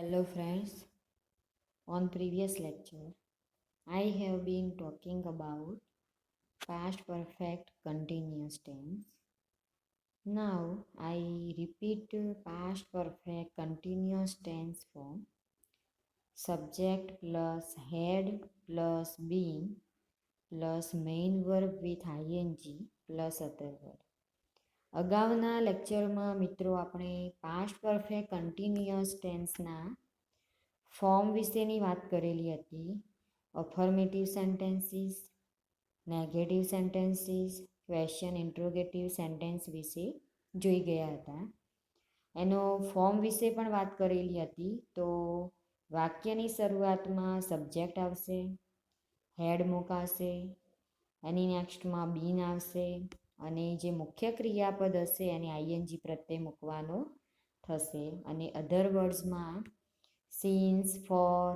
Hello friends, on previous lecture I have been talking about past perfect continuous tense. Now I repeat past perfect continuous tense form subject plus head plus being plus main verb with ing plus other verb. અગાઉના લેક્ચરમાં મિત્રો આપણે past perfect continuous ટેન્સના form વિશેની વાત કરેલી હતી. Affirmative sentences, negative sentences, question interrogative sentence વિશે જોઈ ગયા હતા. એનો ફોર્મ વિશે પણ વાત કરેલી હતી. તો વાક્યની શરૂઆતમાં સબ્જેક્ટ આવશે, હેડ મુકાશે, એની નેક્સ્ટમાં બીન આવશે અને જે મુખ્ય ક્રિયાપદ હશે એને આઈએનજી પ્રત્યે મૂકવાનો થશે અને અધર વર્ડ્સમાં સીન્સ, ફોર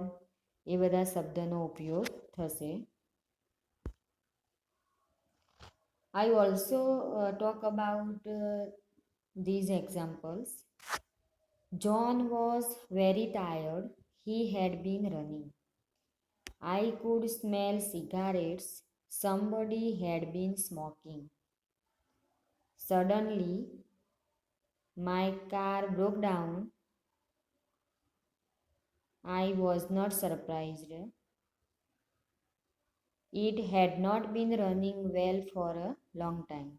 એ બધા શબ્દનો ઉપયોગ થશે. I also talk about these examples. John was very tired. He had been running. I could smell cigarettes. Somebody had been smoking. Suddenly, my car broke down. I was not surprised. It had not been running well for a long time.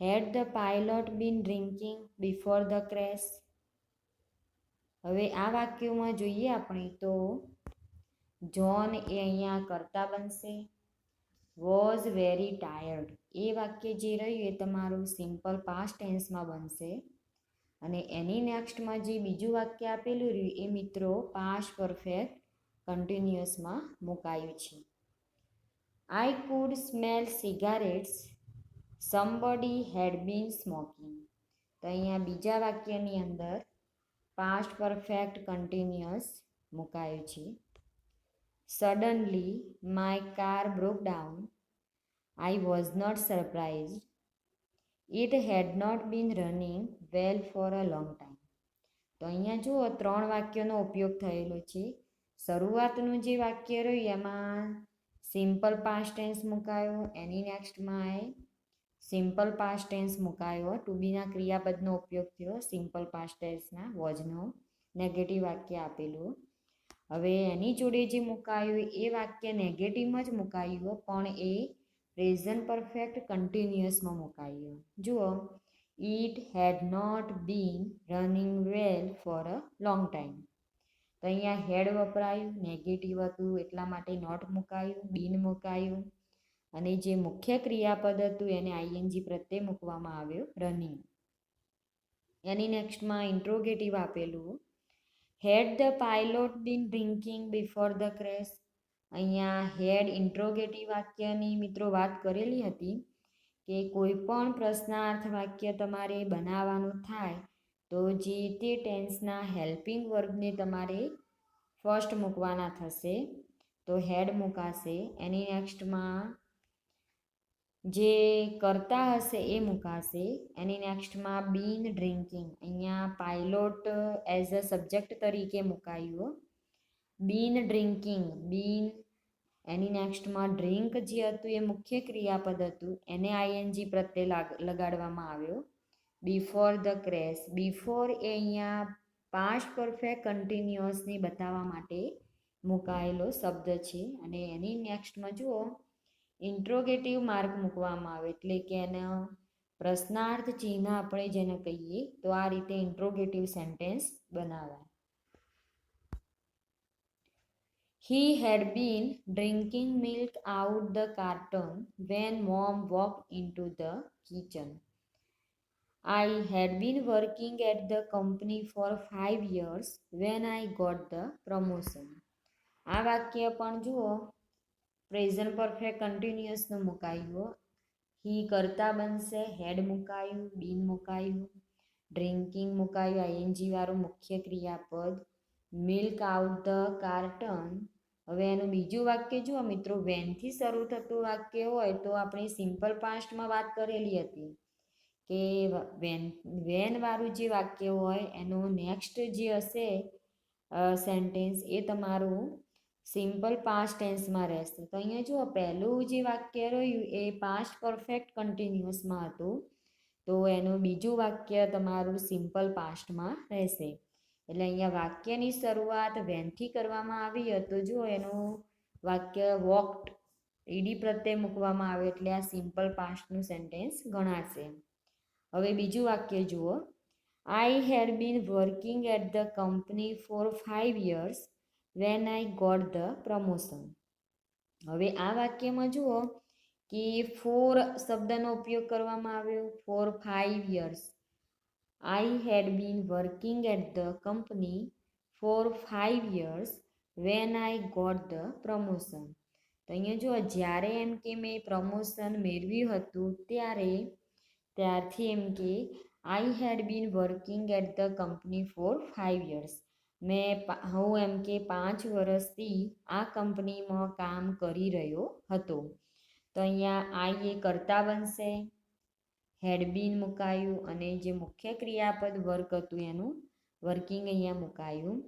Had the pilot been drinking before the crash? હવે આ વાક્યોમાં જોઈએ આપણે તો John એ અહીંયા કર્તા બનશે. Was very tired એ વાક્ય જે રહ્યું એ તમારું સિમ્પલ પાસ્ટ ટેન્સમાં બનશે અને એની નેક્સ્ટમાં જે બીજું વાક્ય આપેલું રહ્યું એ મિત્રો પાસ્ટ પરફેક્ટ કન્ટિન્યુઅસમાં મુકાયું છે. I could smell cigarettes. Somebody had been smoking. તો અહીંયા બીજા વાક્યની અંદર પાસ્ટ પરફેક્ટ કન્ટિન્યુઅસ મુકાયું છે. Suddenly my car broke down. I was not surprised. It had not been running well for a long time. તો અહીંયા જુઓ 3 વાક્યોનો ઉપયોગ થયેલો છે. શરૂઆતનું જે વાક્ય રહ્યું એમાં સિમ્પલ પાસ્ટ ટેન્સ મુકાયો, એની નેક્સ્ટમાં સિમ્પલ પાસ્ટ ટેન્સ મુકાયો, ટુ બીના ક્રિયાપદનો ઉપયોગ થયો, સિમ્પલ પાસ્ટ ટેન્સના વોઝનો નેગેટિવ વાક્ય આપેલું. હવે એની જોડે જે મુકાયું એ વાક્ય નેગેટિવમાં જ મુકાયું પણ એ પ્રેઝન્ટ પરફેક્ટ કન્ટિન્યુઅસમાં મુકાયું. જુઓ, it had not been running well for a long time. તો અહીંયા હેડ વપરાયું, નેગેટિવ હતું એટલા માટે નોટ મુકાયું, બીન મુકાયું અને જે મુખ્ય ક્રિયાપદ હતું એને આઈએનજી પ્રત્યે મૂકવામાં આવ્યો રનિંગ. એની નેક્સ્ટમાં ઇન્ટ્રોગેટિવ આપેલું. Had the pilot been drinking before the crash. અહીંયા હેડ ઇન્ટ્રોગેટિવ વાક્યની મિત્રો વાત કરેલી હતી કે કોઈ પણ પ્રશ્નાર્થ વાક્ય તમારે બનાવવાનું થાય તો જે તે ટેન્સના હેલ્પિંગ વર્બને તમારે ફર્સ્ટ મૂકવાના થશે. તો હેડ મુકાશે, એની નેક્સ્ટમાં જે કરતા હશે એ મુકાશે, એની નેક્સ્ટમાં બીન ડ્રિંકિંગ. અહીંયા પાયલોટ એઝ અ સબ્જેક્ટ તરીકે મુકાયું. બીન ડ્રિંકિંગ, બીન એની નેક્સ્ટમાં ડ્રિંક જે હતું એ મુખ્ય ક્રિયાપદ હતું એને આઈએનજી પ્રત્યે લગાડવામાં આવ્યો. બિફોર ધ ક્રેશ, બિફોર એ અહીંયા પાસ્ટ પરફેક્ટ કન્ટિન્યુઅસની બતાવવા માટે મુકાયેલો શબ્દ છે અને એની નેક્સ્ટમાં જુઓ ઇન્ટ્રોગેટિવ માર્ક મૂકવામાં આવે એટલે કે એનો પ્રશ્નાર્થ ચિહ્ન આપણે જેને કહીએ તો આ રીતે ઇન્ટ્રોગેટિવ સેન્ટેન્સ બનાવાય. He had been drinking milk out the carton when mom walked into the kitchen. I had been working at the company for 5 years when I got the promotion. આ વાક્ય પણ જુઓ પ્રેઝન્ટ પરફેક્ટ કન્ટિન્યુઅસનું મુકાયું. હી કરતા બનશે, હેડ મુકાયું, બીન મુકાયું, ડ્રિંકિંગ મુકાયું આઈએનજી વાળું મુખ્ય ક્રિયાપદ, મિલ્ક આઉટ ધ કાર્ટન. હવે એનું બીજું વાક્ય જુઓ મિત્રો, વેનથી શરૂ થતું વાક્ય હોય તો આપણે સિમ્પલ પાસ્ટમાં વાત કરેલી હતી કે વેનવાળું જે વાક્ય હોય એનું નેક્સ્ટ જે હશે સેન્ટેન્સ એ તમારું સિમ્પલ પાસ્ટ ટેન્સમાં રહેશે. તો અહીંયા જુઓ પહેલું જે વાક્ય રહ્યું એ પાસ્ટ પરફેક્ટ કન્ટિન્યુઅસમાં હતું, તો એનું બીજું વાક્ય તમારું સિમ્પલ પાસ્ટમાં રહેશે. એટલે અહીંયા વાક્યની શરૂઆત વેનથી કરવામાં આવી તો જો એનું વાક્ય વોકડ ઈડી પ્રત્યે મૂકવામાં આવે એટલે આ સિમ્પલ પાસ્ટનું સેન્ટેન્સ ગણાશે. હવે બીજું વાક્ય જુઓ, I had been working at the company for 5 years when I got the promotion. હવે આ વાક્યમાં જુઓ કે ફોર શબ્દનો ઉપયોગ કરવામાં આવ્યો, four 5 years. I had been working at the company for 5 years when I got the promotion. તો અહીંયા જુઓ જ્યારે એમ કે મેં પ્રમોશન મેળવ્યું હતું ત્યારથી એમ કે I had been working at the company for 5 years. હું એમ કે 5 વર્ષથી આ કંપનીમાં કામ કરી રહ્યો હતો. તો અહીંયા આઈ એ કર્તા બનશે, હેડ બીન મુકાયું અને જે મુખ્ય ક્રિયાપદ વર્ક હતું એનું વર્કિંગ અહીંયા મુકાયું.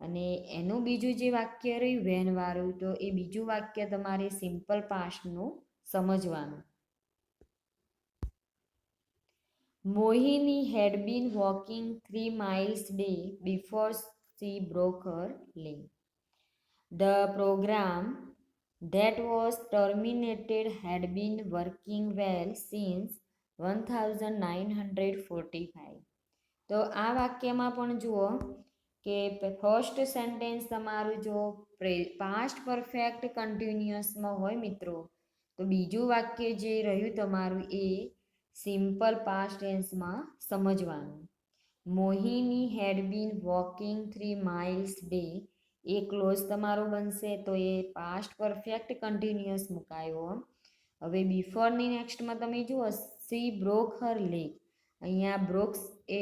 અને એનું બીજું જે વાક્ય રહ્યું વેનવાળું, તો એ બીજું વાક્ય તમારે સિમ્પલ પાસ્ટનું સમજવાનું. Mohini had been walking 3 miles day before she broke her leg. The programme that was terminated had been working well since 1945. તો આ વાક્યમાં પણ જુઓ કે ફર્સ્ટ સેન્ટેન્સ તમારું જો પાસ્ટ પરફેક્ટ કન્ટિન્યુઅસમાં હોય મિત્રો, તો બીજું વાક્ય જે રહ્યું તમારું એ સિમ્પલ પાસ્ટ ટેન્સમાં સમજવાનું. Mohini had been walking 3 miles day A close તમારો બનશે, તો એ પાસ્ટ પરફેક્ટ કન્ટિન્યુઅસ મુકાયો. હવે બિફોરની નેક્સ્ટમાં તમે જુઓ સી બ્રોક હર લેગ. અહીંયા બ્રોક્સ એ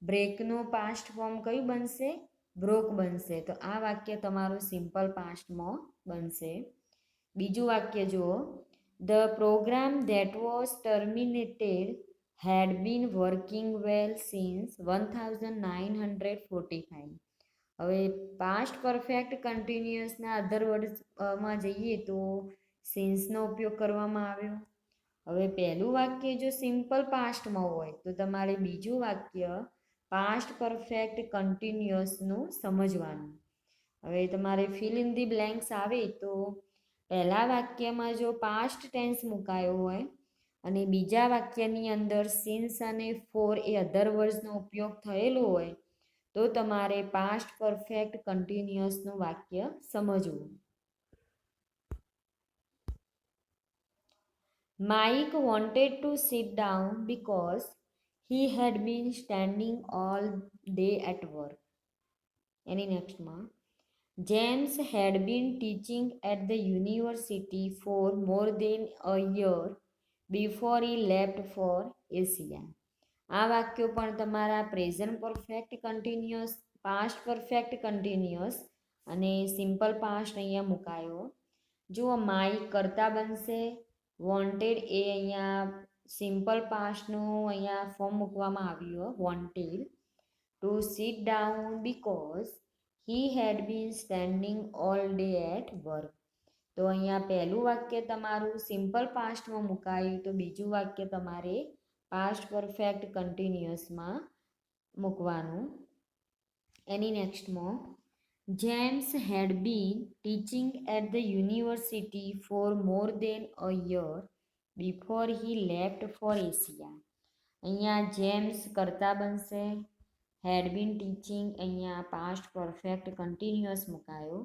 બ્રેકનું પાસ્ટ ફોર્મ કયું બનશે? બ્રોક બનશે. તો આ વાક્ય તમારું સિમ્પલ પાસ્ટમાં બનશે. બીજું વાક્ય જુઓ, the program that was terminated had been working well since 1945. હવે પાસ્ટ પરફેક્ટ કન્ટિન્યુઅસના અધર વર્ડમાં જઈએ તો સિન્સનો ઉપયોગ કરવામાં આવ્યો. હવે પહેલું વાક્ય જો સિમ્પલ પાસ્ટમાં હોય તો તમારે બીજું વાક્ય પાસ્ટ પરફેક્ટ કન્ટિન્યુઅસનું સમજવાનું. હવે તમારે ફિલ ઇન ધી બ્લેન્ક્સ આવે તો પહેલા વાક્યમાં જો પાસ્ટ ટેન્સ મુકાયો હોય અને બીજા વાક્યની અંદર સિન્સ અને ફોર એ અધર વર્ડ્સનો ઉપયોગ થયેલો હોય તો તમારે પાસ્ટ પરફેક્ટ કન્ટિન્યુઅસનું વાક્ય સમજવું. Mike wanted to sit down because he had been standing all day at work. Any next માં James had been teaching at the university for more than a year before he left for Asia. આ વાક્યો પણ તમારા present perfect continuous, past perfect continuous અને simple past અહીંયા મુકાયો. જુઓ Mike કરતા બનશે, વોન્ટેડ એ અહીંયા સિમ્પલ પાસ્ટનું અહીંયા ફોર્મ મૂકવામાં આવ્યું wanted. To sit down because he had been standing all day at work. તો અહીંયા પહેલું વાક્ય તમારું સિમ્પલ પાસ્ટમાં મુકાયું, તો બીજું વાક્ય તમારે પાસ્ટ પરફેક્ટ કન્ટિન્યુઅસમાં મૂકવાનું. એની નેક્સ્ટમાં James had been teaching at the university for more than a year before he left for Asia. અહીંયા જેમ્સ કરતા બનશે, હેડ બીન ટીચિંગ અહીંયા પાસ્ટ પરફેક્ટ કન્ટિન્યુઅસ મુકાયો.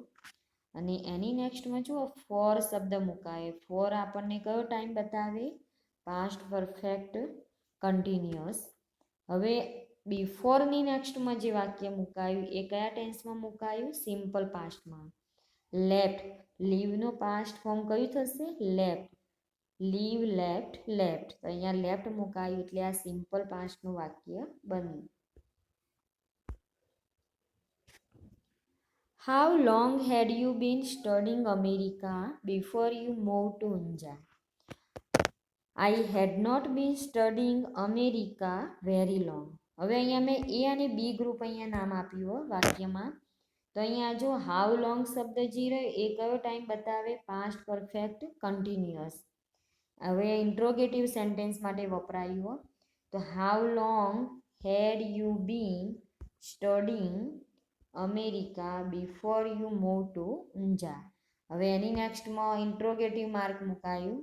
અને એની નેક્સ્ટમાં જુઓ ફોર શબ્દ મુકાયો. ફોર આપણને કયો ટાઈમ બતાવે? Past perfect continuous. હવે બિફોરની નેક્સ્ટમાં જે વાક્ય મુકાયું એ કયા ટેન્સમાં મુકાયું? સિમ્પલ પાસ્ટમાં. લેફ્ટ, લીવનો પાસ્ટ ફોર્મ કયું થશે? લેફ્ટ. Leave, left, left. તો અહીંયા લેફ્ટ મુકાયું એટલે આ સિમ્પલ પાસ્ટનું વાક્ય બન્યું. How long had you been studying America before you move to Unjha? I had not been studying America very long. હવે અહીંયા મેં એ અને બી ગ્રુપ અહીંયા નામ આપ્યું વાક્યમાં. તો અહીંયા જો હાઉ લોંગ શબ્દ જે રહ્યો એ કયો ટાઈમ બતાવે? Past perfect continuous. હવે ઇન્ટ્રોગેટિવ સેન્ટેન્સ માટે વપરાયું. તો how long had you been studying America before you move to Unjha. હવે એની નેક્સ્ટમાં ઇન્ટ્રોગેટિવ માર્ક મુકાયું.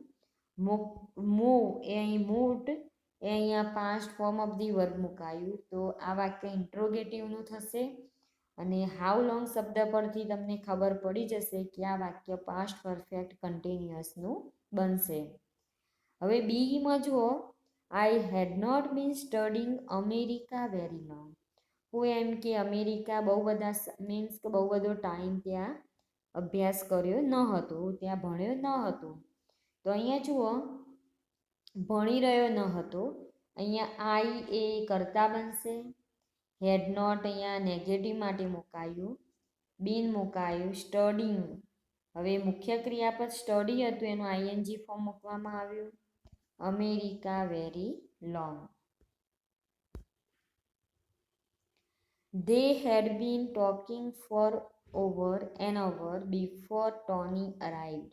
મૂવ એ અહીં મૂવ્ડ એ અહીંયા past form of the verb મુકાયું. તો આ વાક્ય ઇન્ટ્રોગેટિવનું થશે. અને હાઉ લોંગ શબ્દ પરથી તમને ખબર પડી જશે કે આ વાક્ય પાસ્ટ પરફેક્ટ કન્ટિન્યુઅસનું બનશે. હવે બીમાં જુઓ, I had not been studying America very long. હું એમ કે અમેરિકા બહુ બધા મીન્સ કે બહુ બધો ટાઈમ ત્યાં અભ્યાસ કર્યો ન હતો, ત્યાં ભણ્યો ન હતો. તો અહીંયા જુઓ, ભણી રહ્યો ન હતો. અહીંયા આઈ એ કરતા બનશે. હેડ નોટ અહીંયા નેગેટિવ માટે મુકાયું. બીન મુકાયું. સ્ટડીંગ, હવે મુખ્ય ક્રિયાપદ સ્ટડી હતું એનું આઈએનજી ફોર્મ મૂકવામાં આવ્યું. America very long. They had been talking for over an hour before Tony arrived.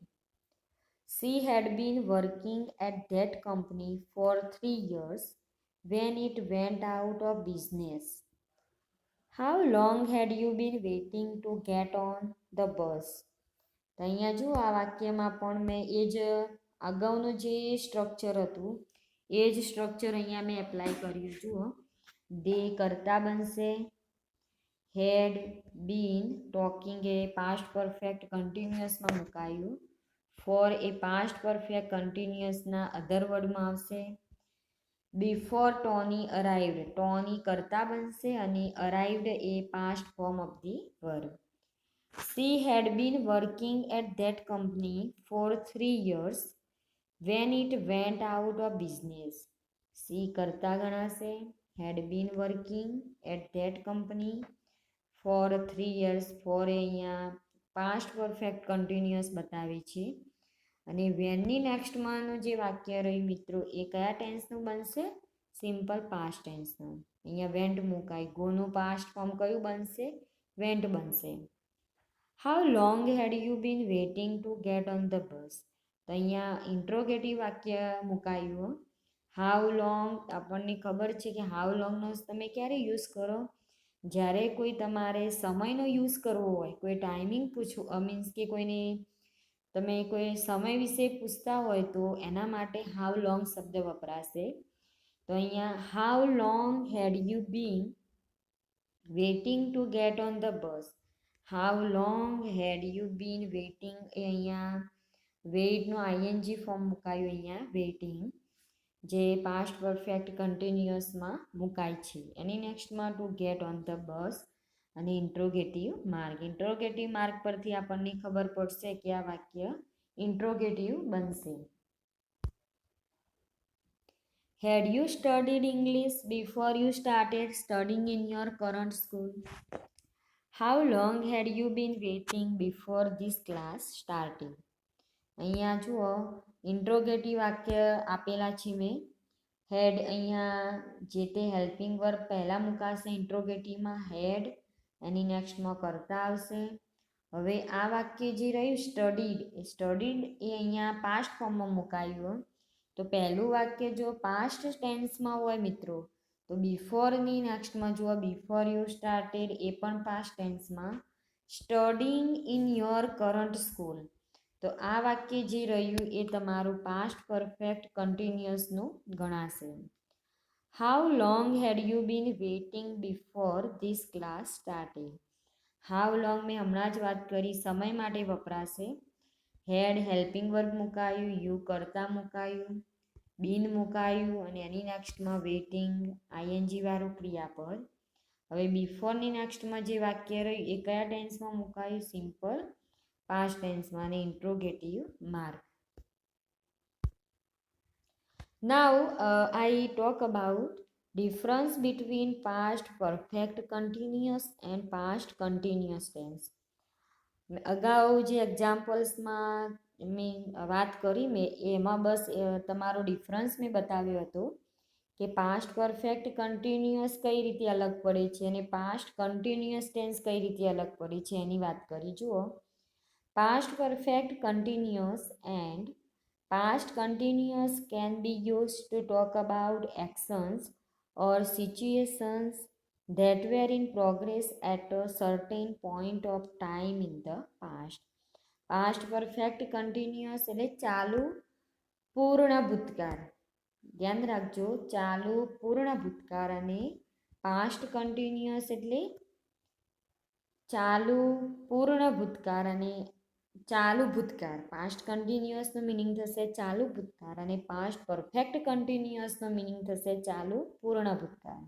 She had been working at that company for 3 years when it went out of business. How long had you been waiting to get on the bus? તો અહીંયા જુઓ આ વાક્યમાં પણ મેં એ જ અગાઉનું જે સ્ટ્રક્ચર હતું એ જ સ્ટ્રક્ચર અહીંયા મેં એપ્લાય કર્યું. જુઓ, દે કરતા બનશે. હેડ બીન ટોકિંગ એ પાસ્ટ પરફેક્ટ કન્ટિન્યુઅસમાં મુકાયું. ફોર એ પાસ્ટ પરફેક્ટ કન્ટિન્યુઅસના અધર વર્ડમાં આવશે. બિફોર ટોની અરાઇવ્ડ, ટોની કરતા બનશે અને અરાઇવ્ડ એ past form of the verb. She had been working at that company for 3 years when it went out of business. She કરતા ગણાશે. had been working at that company for 3 years. for અહીંયા past perfect continuous બતાવે છે. અને વેનની નેક્સ્ટમાંનું જે વાક્ય રહ્યું મિત્રો એ કયા ટેન્સનું બનશે? સિમ્પલ પાસ્ટ ટેન્સનું. અહીંયા વેન્ટ મુકાય. ગોનું પાસ્ટ ફોર્મ કયું બનશે? વેન્ટ બનશે. How long had you been waiting to get on the bus? તો અહીંયા ઇન્ટ્રોગેટિવ વાક્ય મુકાયું. હાઉ લોંગ આપણને ખબર છે કે હાઉ લોંગનો તમે ક્યારે યુઝ કરો? જ્યારે કોઈ તમારે સમયનો યુઝ કરવો હોય, કોઈ ટાઈમિંગ પૂછવું મીન્સ કે કોઈને તમે કોઈ સમય વિશે પૂછતા હોય તો એના માટે હાઉ લોંગ શબ્દ વપરાશે. તો અહીંયા how long had you been waiting to get on the bus? How long had you been waiting એ અહીંયા વેઇટનું આઈએનજી ફોર્મ મુકાયું. અહીંયા વેઇટિંગ જે પાસ્ટ પરફેક્ટ કન્ટિન્યુઅસમાં મુકાય છે. એની નેક્સ્ટમાં to get on the bus અને ઇન્ટ્રોગેટિવ માર્ક. ઇન્ટ્રોગેટિવ માર્ક પરથી આપણને ખબર પડશે કે આ વાક્ય ઇન્ટ્રોગેટિવ બનશે. Had you studied English before you started studying in your current school? How long had you been waiting before this class starting? અહીંયા જુઓ ઇન્ટ્રોગેટિવ વાક્ય આપેલા છે મેં. હેડ અહીંયા જે તે હેલ્પિંગ વર્બ પહેલાં મુકાશે ઇન્ટ્રોગેટિવમાં. હેડ એની નેક્સ્ટમાં કરતા આવશે. હવે આ વાક્ય જે રહ્યું સ્ટડીડ, સ્ટડીડ એ અહીંયા પાસ્ટ ફોર્મમાં મુકાયું. તો પહેલું વાક્ય જો પાસ્ટ ટેન્સમાં હોય મિત્રો તો બિફોરની નેક્સ્ટમાં જુઓ બિફોર યુ સ્ટાર્ટેડ એ પણ પાસ્ટ ટેન્સમાં. Studying in your current school, તો આ વાક્ય જે રહ્યું એ તમારું પાસ્ટ પરફેક્ટ કન્ટિન્યુઅસનું ગણાશે. How long had you been waiting before this class started? How long મેં હમણાં જ વાત કરી સમય માટે વપરાશે. હેડ હેલ્પિંગ વર્બ મુકાયું. યુ કરતા મુકાયું. બીન મુકાયું અને એની નેક્સ્ટમાં વેઇટિંગ આઈએનજી વાળું ક્રિયાપદ. હવે બિફોરની નેક્સ્ટમાં જે વાક્ય રહ્યું એ કયા ટેન્સમાં મુકાયું? સિમ્પલ પાસ્ટ ટેન્સમાં અને ઇન્ટ્રોગેટિવ માર્ક. Now I talk about difference between past perfect continuous and past continuous tense. અગાઉ જે એક્ઝામ્પલ્સમાં વાત કરી મેં એમાં બસ તમારો ડિફરન્સ મેં બતાવ્યો હતો કે પાસ્ટ પરફેક્ટ કન્ટિન્યુઅસ કઈ રીતે અલગ પડે છે અને પાસ્ટ કન્ટિન્યુઅસ ટેન્સ કઈ રીતે અલગ પડે છે એની વાત કરી. જુઓ, past perfect continuous and past continuous can be used to talk about actions or situations that were in progress at a certain point of time in the past. Past perfect continuous એટલે ચાલુ પૂર્ણ ભૂતકાળ. ધ્યાન રાખજો, ચાલુ પૂર્ણ ભૂતકાળ અને પાસ્ટ કન્ટિન્યુઅસ એટલે ચાલુ પૂર્ણ ભૂતકાળ અને ચાલુ ભૂતકાળ. પાસ્ટ કન્ટિન્યુઅસનો મિનિંગ થશે ચાલુ ભૂતકાળ અને પાસ્ટ પરફેક્ટ કન્ટિન્યુઅસનો મિનિંગ થશે ચાલુ પૂર્ણ ભૂતકાળ.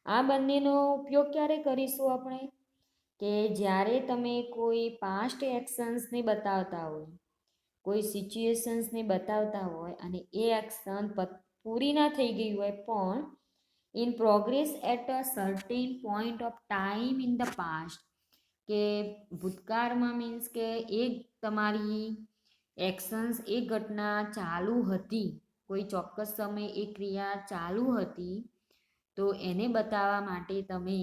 આ બંનેનો ઉપયોગ ક્યારે કરીશું આપણે? કે જ્યારે તમે કોઈ પાસ્ટ એક્શન્સને બતાવતા હોય, કોઈ સિચ્યુએશન્સને બતાવતા હોય અને એ એક્શન પૂરી ના થઈ ગઈ હોય પણ in progress at a certain point of time in the past, કે ભૂતકાળમાં મીન્સ કે એ તમારી એક્શન્સ એ ઘટના ચાલુ હતી, કોઈ ચોક્કસ સમયે એ ક્રિયા ચાલુ હતી, તો એને બતાવવા માટે તમે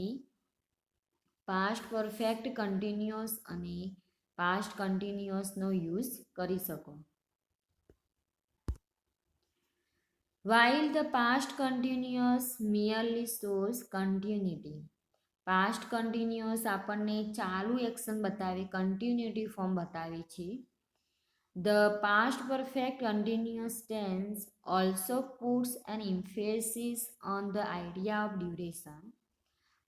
પાસ્ટ પરફેક્ટ કન્ટિન્યુઅસ અને પાસ્ટ કન્ટિન્યુઅસનો યુઝ કરી શકો. While the past continuous merely shows continuity, past continuous આપણને ચાલુ એક્શન બતાવે, કન્ટિન્યુટી ફોર્મ બતાવે છે. The past perfect continuous tense also puts an emphasis on the idea of duration.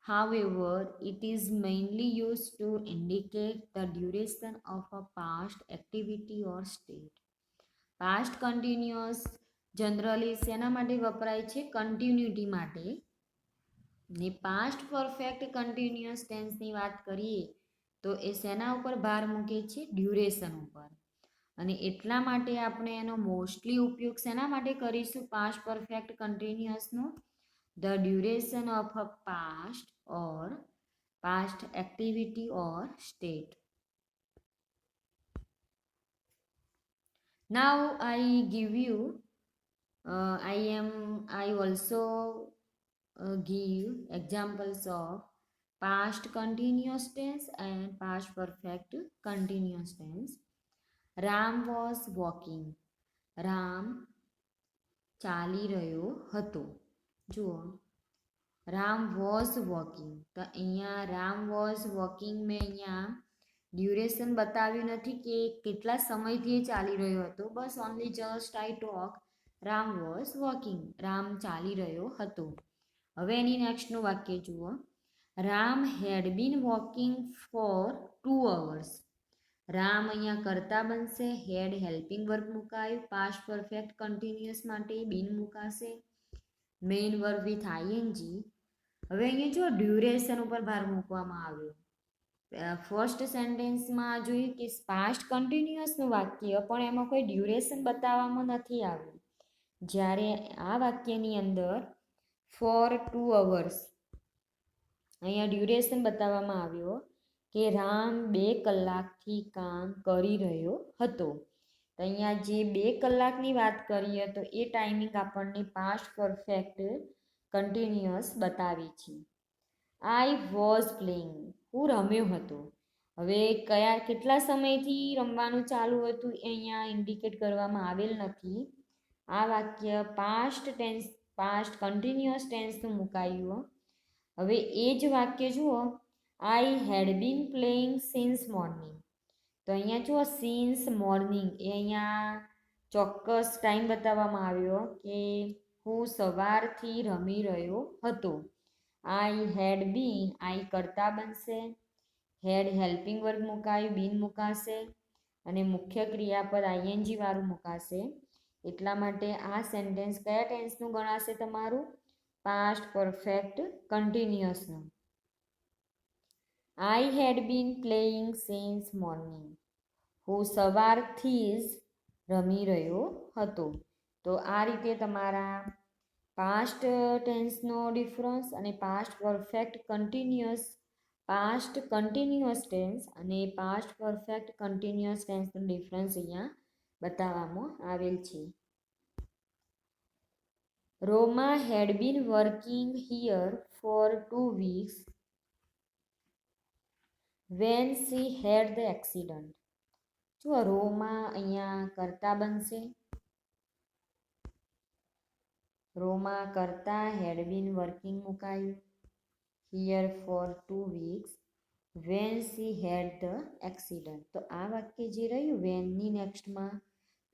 However, it is mainly used to indicate the duration of a past activity or state. Past continuous generally શેના માટે વપરાય છે? Continuity માટે. ને past perfect continuous ટેન્સની વાત કરીએ તો એ શેના ઉપર ભાર મૂકે છે? ડ્યુરેશન ઉપર. અને એટલા માટે આપણે એનો મોસ્ટલી ઉપયોગ શેના માટે કરીશું? પાસ્ટ પરફેક્ટ કન્ટિન્યુઅસનો the duration of a past or past activity or state. Now I give you I also give examples of past continuous tense and past perfect continuous tense. Ram was walking. Ram ચાલી રહ્યો હતો. જુઓ, Ram was walking, તો અહીંયા Ram was walking મેં અહીંયા duration બતાવ્યું નથી કે કેટલા સમયથી ચાલી રહ્યો હતો. બસ only just I talk Ram was walking, Ram ચાલી રહ્યો હતો. હવે એની નેક્સ્ટનું વાક્ય જુઓ, Ram had been walking for 2 hours. Ram અહીંયા કરતા બનશે, હેડ હેલ્પિંગ વર્બ મુકાયું, પાસ્ટ પરફેક્ટ કન્ટિન્યુઅસ માટે બીન મુકાશે, મેઇન વર્બ વિથ આઈએનજી. હવે અહીંયા જો ડ્યુરેશન ઉપર ભાર મૂકવામાં આવ્યો. ફર્સ્ટ સેન્ટેન્સમાં જોયું કે પાસ્ટ કન્ટિન્યુઅસનું વાક્ય પણ એમાં કોઈ ડ્યુરેશન બતાવવામાં નથી આવ્યું. જ્યારે આ વાક્યની અંદર ફોર 2 hours અહીંયા ડ્યુરેશન બતાવવામાં આવ્યો કે રામ 2 કલાકથી કામ કરી રહ્યો હતો. તો અહીંયા જે 2 કલાકની વાત કરીએ તો એ ટાઈમિંગ આપણને પાસ્ટ પરફેક્ટ કન્ટિન્યુઅસ બતાવી છે. આઈ વોઝ પ્લેઇંગ, હું રમ્યો હતો. હવે કેટલા સમયથી રમવાનું ચાલુ હતું એ અહીંયા ઇન્ડિકેટ કરવામાં આવેલ નથી. આ વાક્ય પાસ્ટ ટેન્સ, પાસ્ટ કન્ટિન્યુઅસ ટેન્સનું મુકાયું. હવે એ જ વાક્ય જુઓ, I had been playing since morning. તો અહીંયા જુઓ સિન્સ મોર્નિંગ એ અહીંયા ચોક્કસ ટાઈમ બતાવવામાં આવ્યો કે હું સવારથી રમી રહ્યો હતો. આઈ હેડ બીન, આઈ કરતા બનશે, હેડ હેલ્પિંગ વર્બ મુકાયું, બીન મુકાશે અને મુખ્ય ક્રિયાપદ આઈએનજી વાળું મુકાશે. એટલા માટે આ સેન્ટેન્સ કયા ટેન્સનું ગણાશે? તમારું પાસ્ટ પરફેક્ટ કન્ટિન્યુઅસનું. I had been playing since morning, હું સવારથી જ રમી રહ્યો હતો. તો આ રીતે તમારા પાસ્ટ ટેન્સનો ડિફરન્સ અને past perfect continuous, past continuous tense અને પાસ્ટ પરફેક્ટ કન્ટિન્યુઅસ ટેન્સનો ડિફરન્સ અહીંયા બતાવવામાં આવેલ છે. Roma had been working here for 2 weeks when she had the accident. જો રોમા અહીંયા કરતા બનશે. રોમા કરતા હેડ બીન વર્કિંગ મુકાયું. Here for 2 weeks when she had the accident. તો આ વાક્ય જે રહ્યું વેનની નેક્સ્ટમાં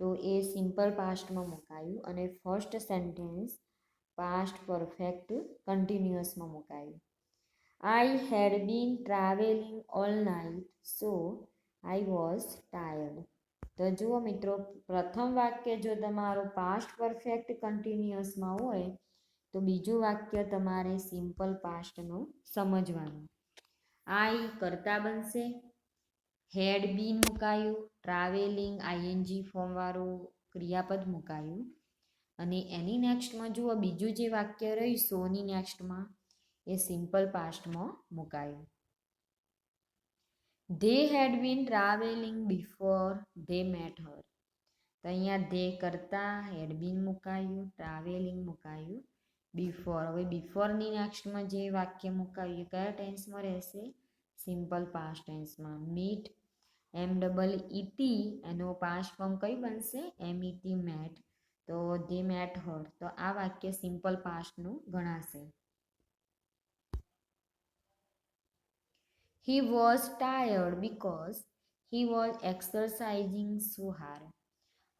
તો એ સિમ્પલ પાસ્ટમાં મુકાયું અને ફર્સ્ટ સેન્ટેન્સ પાસ્ટ પરફેક્ટ કન્ટિન્યુઅસમાં મુકાયું. I had been travelling all night so I was tired. તો જુઓ મિત્રો, પ્રથમ વાક્ય જો તમારું પાસ્ટ પરફેક્ટ કન્ટિન્યુઅસમાં હોય તો બીજું વાક્ય તમારે સિમ્પલ પાસ્ટનું સમજવાનું. આઈ કરતા બનશે, હેડ બીન મુકાયું, ટ્રાવેલિંગ આઈએનજી ફોર્મવાળું ક્રિયાપદ મુકાયું અને એની નેક્સ્ટમાં જુઓ બીજું જે વાક્ય રહ્યું સોની નેક્સ્ટમાં એ સિમ્પલ પાસ્ટમાં મુકાયું. They had been travelling before they met her. તો અહીંયા ધે કરતા હેડ બીન મુકાયું, ટ્રાવેલિંગ મુકાયું, બિફોર. હવે બિફોરની નેક્સ્ટમાં જે વાક્ય મુકાયું એ કયા ટેન્સમાં રહેશે? સિમ્પલ પાસ્ટ ટેન્સમાં. મીટ MEET એનો પાસ્ટ ફોર્મ કઈ બનશે? MET met. તો ધે મેટ હર. તો આ વાક્ય સિમ્પલ પાસ્ટનું ગણાશે. He was tired because he was exercising so hard.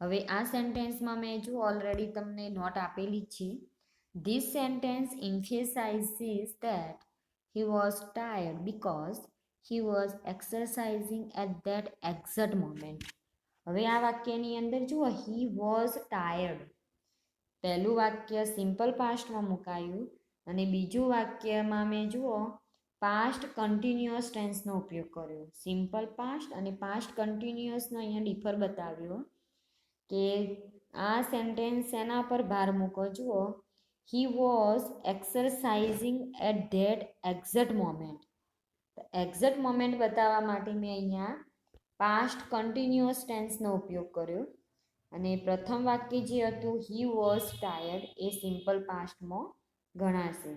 હવે આ સેન્ટેન્સમાં મેં જો ઓલરેડી તમને નોટ આપેલી છે. This sentence emphasizes that he was tired because he was exercising at that exact moment. હવે આ વાક્યની અંદર જુઓ he was tired. પહેલું વાક્ય સિમ્પલ પાસ્ટમાં મુકાયું અને બીજું વાક્યમાં મેં જુઓ પાસ્ટ કન્ટિન્યુઅસ ટેન્સનો ઉપયોગ કર્યો. સિમ્પલ પાસ્ટ અને પાસ્ટ કન્ટિન્યુઅસનો અહીંયા ડિફર બતાવ્યો કે આ સેન્ટેન્સ એના પર ભાર મૂકો. જુઓ he was exercising at that exact moment. Exact moment બતાવવા માટે મેં અહીંયા પાસ્ટ કન્ટિન્યુઅસ ટેન્સનો ઉપયોગ કર્યો અને પ્રથમ વાક્ય જે હતું હી વોઝ ટાયર્ડ એ સિમ્પલ પાસ્ટમાં ગણાશે.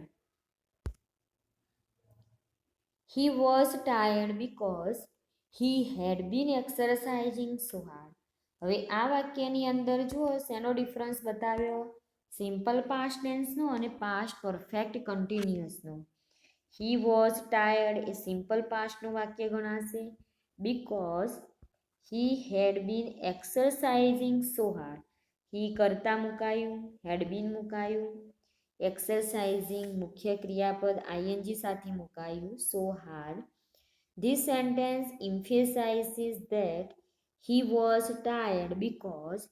He was tired because he had been exercising so hard. હવે આ વાક્યની અંદર જુઓ શેનો ડિફરન્સ બતાવ્યો? સિમ્પલ પાસ્ટ ટેન્સનો અને પાસ્ટ પરફેક્ટ કન્ટિન્યુઅસનો. He was tired એ સિમ્પલ પાસ્ટનું વાક્ય ગણાશે. Because he had been exercising so hard. He કરતા મુકાયું, had been મુકાયું, એક્સરસાઇઝિંગ મુખ્ય ક્રિયાપદ આઈએનજી સાથે મુકાયું, સો hard. This sentence emphasizes that he was tired because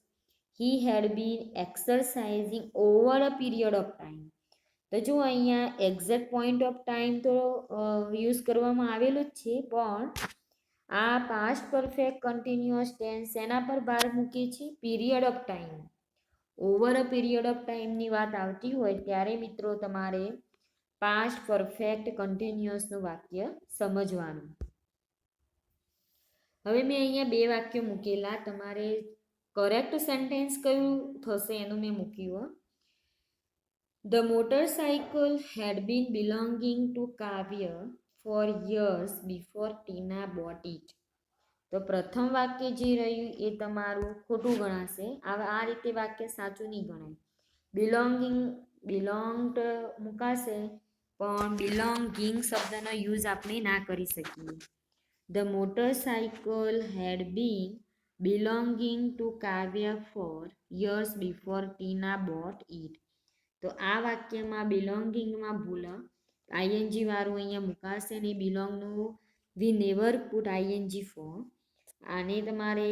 he had been exercising over a period of time. તો જો અહીંયા એક્ઝેક્ટ પોઈન્ટ ઓફ ટાઈમ તો યુઝ કરવામાં આવેલું જ છે, પણ આ પાસ્ટ પરફેક્ટ કન્ટિન્યુઅસ ટેન્સ એના પર ભાર મૂકે છે? Period of time. Over a period of ટાઈમની વાત આવતી હોય ત્યારે મિત્રો તમારે પાસ્ટ પરફેક્ટ કન્ટિન્યુઅસનું વાક્ય સમજવાનું. હવે મેં અહીંયા બે વાક્યો મૂકેલા, તમારે કરેક્ટ સેન્ટેન્સ કયું થશે એનું મેં મૂક્યું. The motorcycle had been belonging to Kavya for years before Tina bought it. તો પ્રથમ વાક્ય જે રહ્યું એ તમારું ખોટું ગણાશે. આ રીતે વાક્ય સાચું નહીં ગણાય. બિલોંગ્ડ મુકાશે પણ બિલોંગિંગ શબ્દનો યુઝ આપણે ના કરી શકીએ. The motorcycle had been belonging to Kavya for years before Tina bought it. તો આ વાક્યમાં બિલોંગિંગમાં ભૂલ આઈએનજી વાળું અહીંયા મુકાશે ને બિલોંગનું we never put ING for. આને તમારે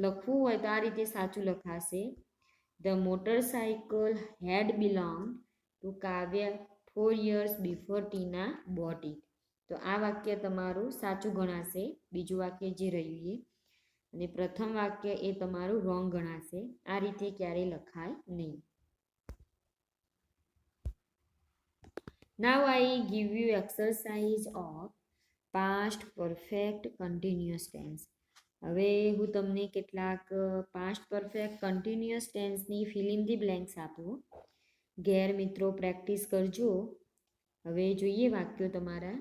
લખવું હોય તો આ રીતે સાચું લખાશે. The motorcycle had belong to Kavya 4 years before Tina bought it. તો આ વાક્ય તમારું સાચું ગણાશે, બીજું વાક્ય જે રહ્યું એ. અને પ્રથમ વાક્ય એ તમારું રોંગ ગણાશે. આ રીતે ક્યારેય લખાય નહીં. Now I give you exercise of past perfect continuous tense. હવે હું તમને કેટલાક પાસ્ટ પરફેક્ટ કન્ટિન્યુઅસ ટેન્સની ફિલ ઇન ધી બ્લેન્ક્સ આપું. ઘેર મિત્રો પ્રેક્ટિસ કરજો. હવે જોઈએ વાક્યો તમારા.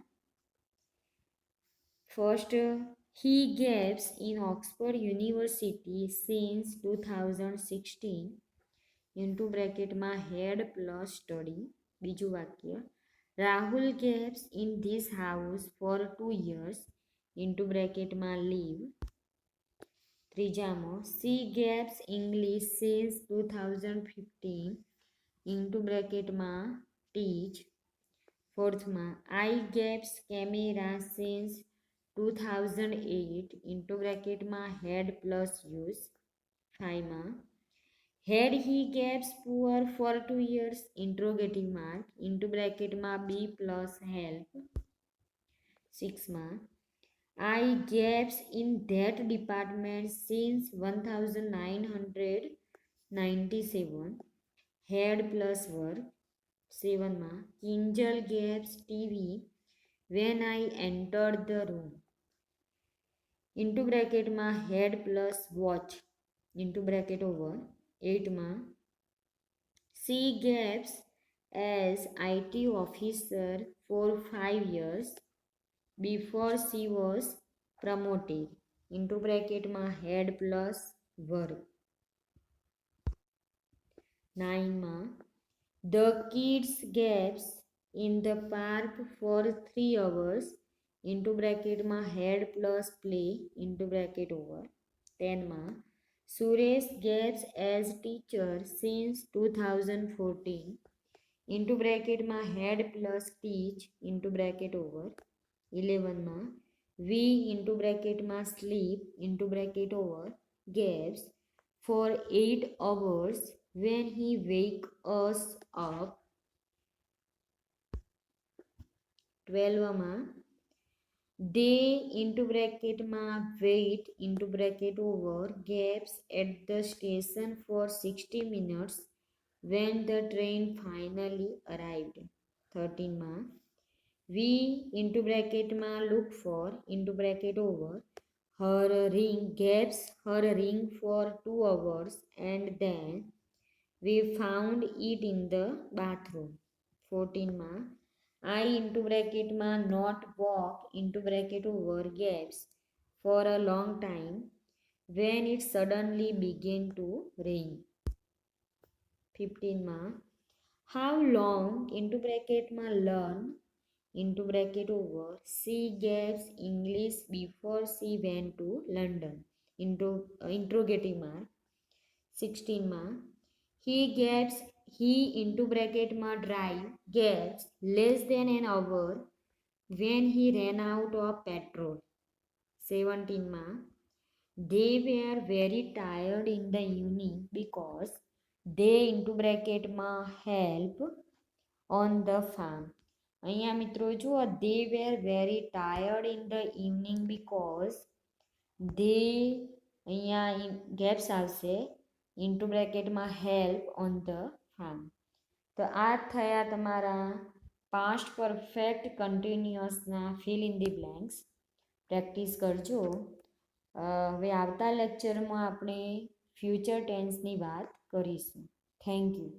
First, he gaps in Oxford University since 2016 into બ્રેકેટમાં હેડ પ્લસ સ્ટડી. બીજું વાક્ય, Rahul gaps in this house for 2 years into બ્રેકેટમાં લીવ. ત્રીજામાં, she gaps English since 2015 into બ્રેકેટમાં ટીચ. ફોર્થમાં, I gaps camera since 2008 into બ્રેકેટમાં હેડ પ્લસ યુઝ. 5માં, had he gaps poor for 2 years interrogative mark into bracket માં be plus help. 6માં, I gaps in that department since 1997 had plus work. 7માં, Kinjal gaps TV when I entered the room into bracket માં had plus watch into bracket over. 8માં, she gaps as IT officer for 5 years before she was promoted into bracket માં had plus work. 9માં, the kids gaps in the park for 3 hours into bracket માં had plus play into bracket over. 10માં, Suresh gaps as teacher since 2014 into bracket માં had plus teach into bracket over. 11માં, we into bracket માં sleep into bracket over gaps for 8 hours when he wake us up. 12માં, they into bracket માં wait into bracket over gaps at the station for 60 minutes when the train finally arrived. 13માં, we into bracket માં look for into bracket over her ring gaps her ring for 2 hours and then we found it in the bathroom. 14માં, I into bracket માં not walk into bracket over gaps for a long time when it suddenly began to rain. 15માં, how long into bracket માં learn into bracket over she gaps English before she went to London into interrogative mark. 16માં, he into bracket માં drive gaps less than an hour when he ran out of petrol. 17માં, they were very tired in the evening because they into bracket માં help on the farm. અહીંયા મિત્રો જુઓ, they were very tired in the evening because they અહીંયા gaps આવશે into bracket માં help on the farm. તો આ થયા તમારા પાસ્ટ પરફેક્ટ કન્ટિન્યુઅસના fill in the blanks. Practice કરજો. હવે આવતા લેક્ચરમાં આપણે ફ્યુચર ટેન્સની વાત કરીશું. Thank you.